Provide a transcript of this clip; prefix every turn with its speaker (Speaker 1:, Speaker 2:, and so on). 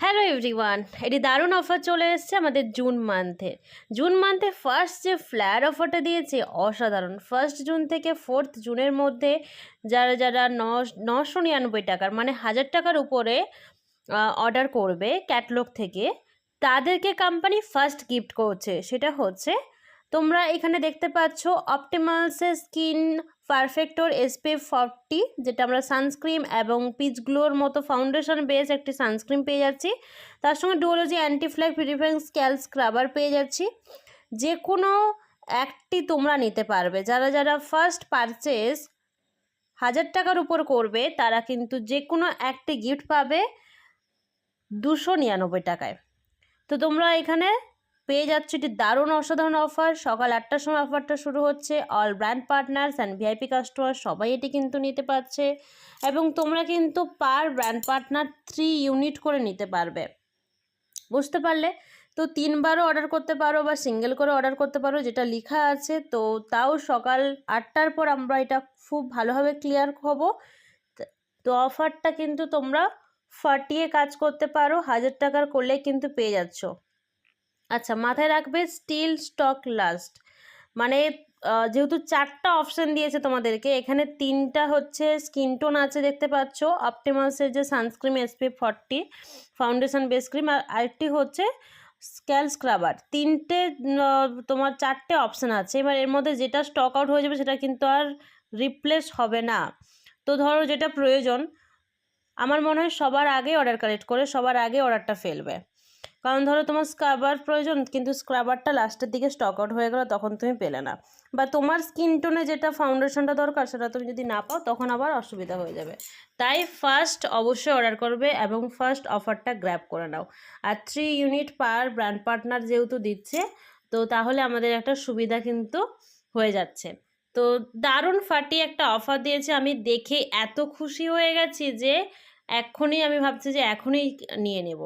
Speaker 1: Hello everyone, এটি দারুণ offer চলে এসেছে আমাদের জুন মান্থে ফার্স্ট যে ফ্ল্যাট অফারটা দিয়েছে অসাধারণ। 1 জুন থেকে 4 জুনের মধ্যে যারা যারা 999 টাকার মানে 1000 টাকার উপরে অর্ডার করবে ক্যাটলগ থেকে, তাদেরকে কোম্পানি ফার্স্ট গিফট করছে। সেটা হচ্ছে, তোমরা এখানে দেখতে পাচ্ছ অপটিমালসের স্কিন পারফেক্টর SPF 40, যেটা আমরা সানস্ক্রিন এবং পিচ গ্লোর মতো ফাউন্ডেশন বেস একটি সানস্ক্রিন পেয়ে যাচ্ছি। তার সঙ্গে ডুওলজি anti flake purifying scalp scrubber পেয়ে যাচ্ছি। যে কোনো একটি তোমরা নিতে পারবে। যারা যারা ফার্স্ট পারচেস 1000 টাকার উপর করবে তারা কিন্তু যে কোনো একটি গিফট পাবে 299 টাকায়। তো তোমরা এখানে পেয়ে যাচ্ছ এটি দারুণ অসাধারণ অফার। সকাল 8টার সময় অফারটা শুরু হচ্ছে। All brand partners and VIP customer সবাই এটি কিন্তু নিতে পারছে, এবং তোমরা কিন্তু পার ব্র্যান্ড পার্টনার 3 ইউনিট করে নিতে পারবে। বুঝতে পারলে? তো 3বারও অর্ডার করতে পারো বা সিঙ্গেল করে অর্ডার করতে পারো, যেটা লেখা আছে। তো তাও সকাল 8টার পর আমরা এটা খুব ভালোভাবে ক্লিয়ার হব। তো অফারটা কিন্তু তোমরা ফাটিয়ে কাজ করতে পারো। 1000 টাকার করলে কিন্তু পেয়ে যাচ্ছ। আচ্ছা, মাথায় রাখবে স্টিল স্টক লাস্ট, মানে যেহেতু 4টা অপশান দিয়েছে তোমাদেরকে, এখানে 3টা হচ্ছে স্কিন টোন আছে দেখতে পাচ্ছ, অপটিমালসের যে sunscreen SPF 40 foundation base cream, আর আরেকটি হচ্ছে স্ক্যাল স্ক্রাবার। তোমার 4টে অপশান আছে। এবার এর মধ্যে যেটা স্টক আউট হয়ে যাবে সেটা কিন্তু আর রিপ্লেস হবে না। তো ধরো যেটা প্রয়োজন, আমার মনে হয় সবার আগে অর্ডার কালেক্ট করে সবার আগে অর্ডারটা ফেলবে। কারণ ধরো তোমার স্ক্রাবার প্রয়োজন, কিন্তু স্ক্রাবারটা লাস্টের দিকে স্টক আউট হয়ে গেলো, তখন তুমি পেলে না। বা তোমার স্কিন টোনে যেটা ফাউন্ডেশনটা দরকার সেটা তুমি যদি না পাও তখন আবার অসুবিধা হয়ে যাবে। তাই ফার্স্ট অবশ্যই অর্ডার করবে এবং ফার্স্ট অফারটা গ্র্যাব করে নাও। আর 3 ইউনিট পার ব্র্যান্ড পার্টনার যেহেতু দিচ্ছে, তো তাহলে আমাদের একটা সুবিধা কিন্তু হয়ে যাচ্ছে। তো দারুণ ফাটিয়ে একটা অফার দিয়েছে। আমি দেখে এত খুশি হয়ে গেছি যে এখনই আমি ভাবছি যে এখনই নিয়ে নেব।